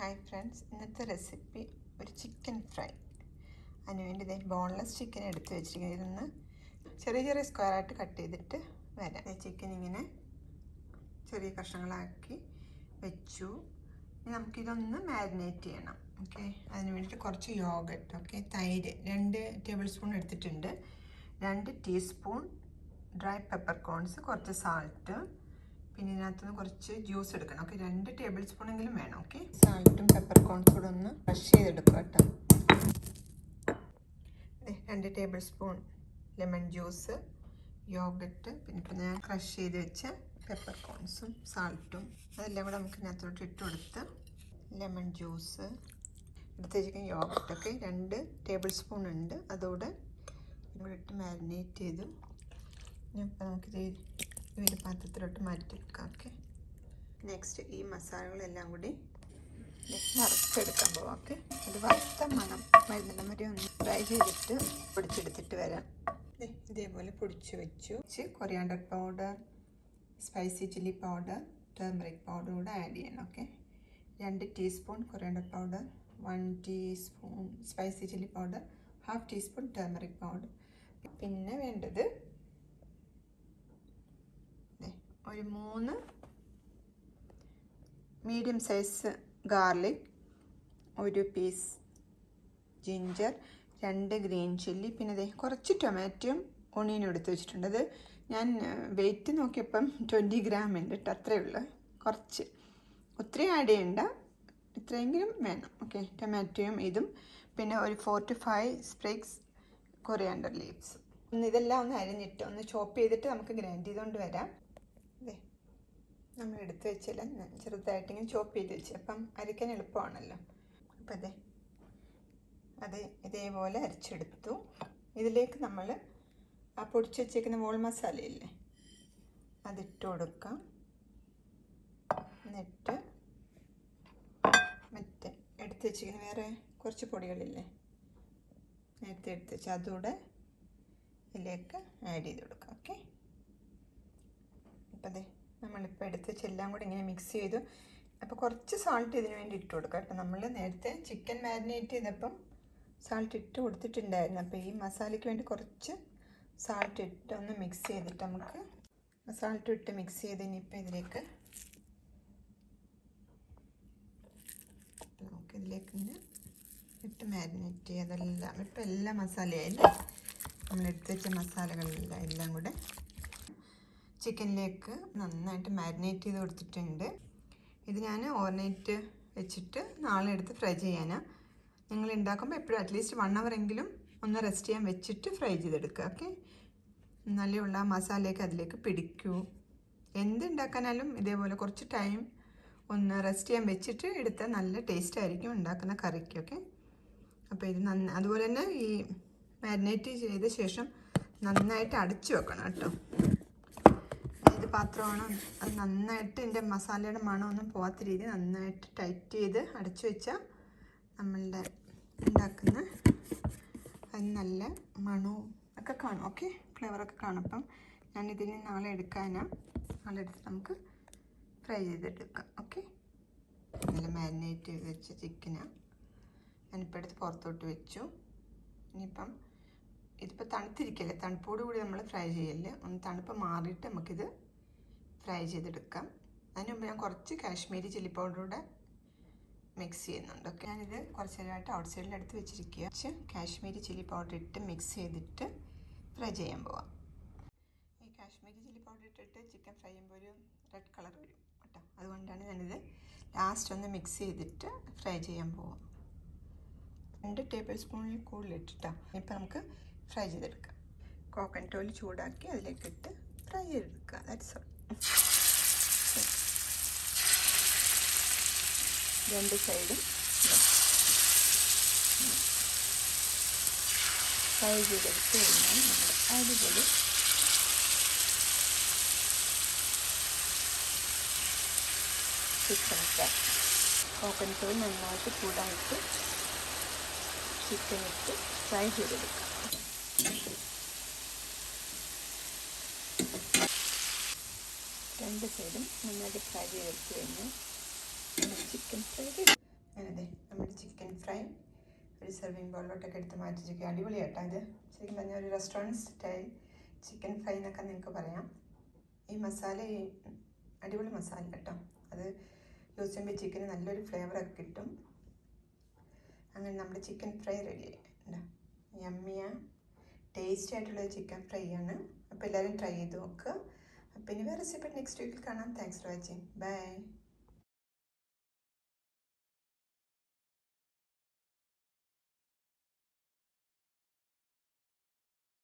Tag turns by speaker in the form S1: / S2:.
S1: Hi friends, ഇന്നത്തെ recipe ഒരു chicken fry. അതിനുവേണ്ടി ഇതേ ബോൺലെസ് ചിക്കൻ എടുത്ത് വെച്ചിരിക്കുന്നത്. ഇതൊന്ന് ചെറിയ ചെറിയ സ്ക്വയറായിട്ട് കട്ട് ചെയ്തിട്ട് വരാം. ചിക്കൻ ഇങ്ങനെ ചെറിയ കഷ്ണങ്ങളാക്കി വെച്ചു. ഇനി നമുക്കിതൊന്ന് മാരിനേറ്റ് ചെയ്യണം. ഓക്കെ, അതിന് വേണ്ടിയിട്ട് കുറച്ച് യോഗട്ട്, ഓക്കെ, തൈര് 2 ടേബിൾ സ്പൂൺ എടുത്തിട്ടുണ്ട്. 2 ടീസ്പൂൺ ഡ്രൈ പെപ്പർ കോൺസ്, കുറച്ച് സാൾട്ട്, പിന്നെ ഇതിനകത്തുനിന്ന് കുറച്ച് ജ്യൂസ് എടുക്കണം. ഓക്കെ, 2 ടേബിൾ സ്പൂണെങ്കിലും വേണം. ഓക്കെ, സാൾട്ടും പെപ്പർ കോൺസും കൂടെ ഒന്ന് ക്രഷ് ചെയ്തെടുക്കുക കേട്ടോ. 2 table spoon lemon juice, yoghurt, പിന്നെ ഇപ്പം ഞാൻ ക്രഷ് ചെയ്ത് വെച്ച പെപ്പർ കോൺസും സാൾട്ടും അതെല്ലാം കൂടെ നമുക്ക് ഇതിനകത്തോട്ട് ഇട്ട് കൊടുത്ത് ലെമൺ ജ്യൂസ് എടുത്ത് വെച്ചിരിക്കുന്ന യോഗട്ടൊക്കെ 2 ടേബിൾ സ്പൂൺ ഉണ്ട്. അതോടെ ഇവിടെ ഇട്ട് മാരിനേറ്റ് ചെയ്തു. ഇനി ഇപ്പം നമുക്കിത് ഒരു പാത്രത്തിലോട്ട് മാറ്റിയെടുക്കാം. ഓക്കെ, നെക്സ്റ്റ് ഈ മസാലകളെല്ലാം കൂടി വറുത്തെടുക്കാൻ പോവാം. ഓക്കെ, അത് വറുത്ത മണം വരുന്നിടം വരെ ഒന്ന് ഫ്രൈ ചെയ്തിട്ട് പൊടിച്ചെടുത്തിട്ട് വരാം. ഇതേപോലെ പൊടിച്ച് വെച്ചു. Coriander powder, spicy chilli powder, turmeric powder കൂടെ ആഡ് ചെയ്യണം. Okay, 2 teaspoon coriander powder, 1 teaspoon spicy chilli powder, 1/2 teaspoon turmeric powder. പിന്നെ വേണ്ടത് ഒരു 3 medium size garlic, 1 piece ginger, 2 green chilli, പിന്നെ കുറച്ച് ടൊമാറ്റോയും ഓണിയനും എടുത്ത് വെച്ചിട്ടുണ്ട്. അത് ഞാൻ വെയിറ്റ് നോക്കിയപ്പം 20 ഗ്രാം ഉണ്ട് കേട്ടോ, അത്രയേ ഉള്ളൂ. കുറച്ച്, ഒത്തിരി ആഡ് ചെയ്യണ്ട, ഇത്രയെങ്കിലും വേണം. ഓക്കെ, ടൊമാറ്റോയും ഇതും, പിന്നെ ഒരു 4 to 5 സ്പ്രിഗ്സ് കൊറിയാണ്ടർ ലീവ്സ്. ഇതെല്ലാം ഒന്ന് അരിഞ്ഞിട്ട് ഒന്ന് ചോപ്പ് ചെയ്തിട്ട് നമുക്ക് ഗ്രൈൻഡ് ചെയ്തുകൊണ്ട് വരാം. നമ്മൾ എടുത്ത് വെച്ചെല്ലാം ചെറുതായിട്ടിങ്ങനെ ചോപ്പ് ചെയ്ത് വെച്ച്, അപ്പം അരയ്ക്കാൻ എളുപ്പമാണല്ലോ. അപ്പം അത് ഇതേപോലെ അരച്ചെടുത്തു. ഇതിലേക്ക് നമ്മൾ ആ പൊടിച്ച് വെച്ചേക്കുന്ന വോൾ മസാലയില്ലേ, അതിട്ട് കൊടുക്കാം. എന്നിട്ട് മറ്റേ എടുത്ത് വെച്ചിരിക്കുന്ന വേറെ കുറച്ച് പൊടികളില്ലേ, നേരത്തെ എടുത്ത് വെച്ച് അതുകൂടെ ഇതിലേക്ക് ആഡ് ചെയ്ത് കൊടുക്കാം. ഓക്കെ, അപ്പം നമ്മളിപ്പോൾ എടുത്ത് വെച്ചെല്ലാം കൂടി ഇങ്ങനെ മിക്സ് ചെയ്തു. അപ്പോൾ കുറച്ച് സാൾട്ട് ഇതിന് വേണ്ടി ഇട്ട് കൊടുക്കാം കേട്ടോ. നമ്മൾ നേരത്തെ ചിക്കൻ മാരിനേറ്റ് ചെയ്തപ്പം സാൾട്ട് ഇട്ട് കൊടുത്തിട്ടുണ്ടായിരുന്നു. അപ്പോൾ ഈ മസാലയ്ക്ക് വേണ്ടി കുറച്ച് സാൾട്ട് ഇട്ട് ഒന്ന് മിക്സ് ചെയ്തിട്ട് നമുക്ക് സാൾട്ട് ഇട്ട് മിക്സ് ചെയ്ത് ഇനിയിപ്പോൾ ഇതിലേക്ക് നമുക്കിതിലേക്ക് ഇങ്ങനെ ഇട്ട് മാരിനേറ്റ് ചെയ്തതെല്ലാം ഇപ്പം എല്ലാ മസാലയായില്ലേ, നമ്മളെടുത്ത് വെച്ച മസാലകളെല്ലാം കൂടെ ചിക്കനിലേക്ക് നന്നായിട്ട് മാരിനേറ്റ് ചെയ്ത് കൊടുത്തിട്ടുണ്ട്. ഇത് ഞാൻ ഓവർനൈറ്റ് വെച്ചിട്ട് നാളെ എടുത്ത് ഫ്രൈ ചെയ്യാനാണ്. നിങ്ങൾ ഉണ്ടാക്കുമ്പോൾ എപ്പോഴും അറ്റ്ലീസ്റ്റ് 1 hour എങ്കിലും ഒന്ന് റെസ്റ്റ് ചെയ്യാൻ വെച്ചിട്ട് ഫ്രൈ ചെയ്തെടുക്കുക. ഓക്കെ, നല്ലുള്ള മസാലയൊക്കെ അതിലേക്ക് പിടിക്കൂ. എന്തുണ്ടാക്കാനാലും ഇതേപോലെ കുറച്ച് ടൈം ഒന്ന് റെസ്റ്റ് ചെയ്യാൻ വെച്ചിട്ട് എടുത്താൽ നല്ല ടേസ്റ്റ് ആയിരിക്കും ഉണ്ടാക്കുന്ന കറിക്ക്. ഓക്കെ, അപ്പോൾ ഇത് അതുപോലെ തന്നെ ഈ മാരിനേറ്റ് ചെയ്ത ശേഷം നന്നായിട്ട് അടച്ചു വെക്കണം കേട്ടോ. ഏത് പാത്രമാണോ അത് നന്നായിട്ട് ഇതിൻ്റെ മസാലയുടെ മണമൊന്നും പോകാത്ത രീതി നന്നായിട്ട് ടൈറ്റ് ചെയ്ത് അടച്ചു വെച്ചാൽ നമ്മളുടെ ഉണ്ടാക്കുന്ന അത് നല്ല മണവും ഒക്കെ കാണും. ഓക്കെ, ഫ്ലേവറൊക്കെ കാണും. അപ്പം ഞാനിതിന് നാളെ എടുക്കാനാണ്. നാളെ എടുത്ത് നമുക്ക് ഫ്രൈ ചെയ്തെടുക്കാം. ഓക്കെ, നല്ല മാരിനേറ്റ് ചെയ്ത് വെച്ച ചിക്കനാണ് ഞാനിപ്പോൾ എടുത്ത് പുറത്തോട്ട് വെച്ചു. ഇനിയിപ്പം ഇതിപ്പോൾ തണുത്തിരിക്കല്ലേ, തണുപ്പോട് കൂടി നമ്മൾ ഫ്രൈ ചെയ്യല്ലേ, ഒന്ന് തണുപ്പ് മാറിയിട്ട് നമുക്കിത് ഫ്രൈ ചെയ്തെടുക്കാം. അതിന് മുമ്പ് ഞാൻ കുറച്ച് കാശ്മീരി ചില്ലി പൗഡറൂടെ മിക്സ് ചെയ്യുന്നുണ്ട്. ഓക്കെ, ഞാനിത് കുറച്ച് നേരമായിട്ട് ഔട്ട് സൈഡിൽ എടുത്ത് വെച്ചിരിക്കുക. കാശ്മീരി ചില്ലി പൗഡർ ഇട്ട് മിക്സ് ചെയ്തിട്ട് ഫ്രൈ ചെയ്യാൻ പോവാം. ഈ കാശ്മീരി ചില്ലി പൗഡർ ഇട്ടിട്ട് ചിക്കൻ ഫ്രൈ ചെയ്യുമ്പോൾ ഒരു റെഡ് കളർ വരും കേട്ടോ. അതുകൊണ്ടാണ് ഞാനിത് ലാസ്റ്റ് ഒന്ന് മിക്സ് ചെയ്തിട്ട് ഫ്രൈ ചെയ്യാൻ പോവാം. 2 ടേബിൾ സ്പൂണിൽ കൂടുതൽ ഇട്ടിട്ടാണ്. ഇപ്പം നമുക്ക് ഫ്രൈ ചെയ്തെടുക്കാം. കോക്കനട്ട് ഓയിൽ ചൂടാക്കി അതിലേക്ക് ഇട്ട് ഫ്രൈ ചെയ്തെടുക്കുക. That's all. 2 സൈഡും ഫ്രൈ ചെയ്തെടുത്ത് കഴിഞ്ഞാൽ നമ്മൾ അടിപൊളി ചിക്കൻ ഫ്രൈ. കോക്കനട്ട് ഓയിൽ നന്നായിട്ട് ചൂടായിട്ട് ചിക്കൻ ഇട്ട് ഫ്രൈ ചെയ്തെടുക്കാം. രണ്ട് സൈഡും നന്നായിട്ട് ഫ്രൈ ചെയ്തെടുത്ത് കഴിഞ്ഞാൽ ചിക്കൻ ഫ്രൈ ഒരു ചിക്കൻ ഫ്രൈ ഒരു സെർവിങ് ബോളിലോട്ടൊക്കെ എടുത്ത് മാറ്റി വെക്കുക. അടിപൊളിയാട്ടോ ഇത്. ശരിക്കും പറഞ്ഞാൽ ഒരു റെസ്റ്റോറൻറ്റ് സ്റ്റൈൽ ചിക്കൻ ഫ്രൈ എന്നൊക്കെ നിങ്ങൾക്ക് പറയാം. ഈ മസാല അടിപൊളി മസാല കേട്ടോ. അത് യൂസ് ചെയ്യുമ്പോൾ ചിക്കന് നല്ലൊരു ഫ്ലേവറൊക്കെ കിട്ടും. അങ്ങനെ നമ്മുടെ ചിക്കൻ ഫ്രൈ റെഡി ആയി. യമ്മിയ ടേസ്റ്റി ആയിട്ടുള്ള ചിക്കൻ ഫ്രൈ ആണ്. അപ്പോൾ എല്ലാവരും ട്രൈ ചെയ്ത് നോക്കുക. അപ്പോൾ ഇനി വേറെ റെസിപ്പി നെക്സ്റ്റ് വീക്കിൽ കാണാം. Thanks for watching. ബൈ.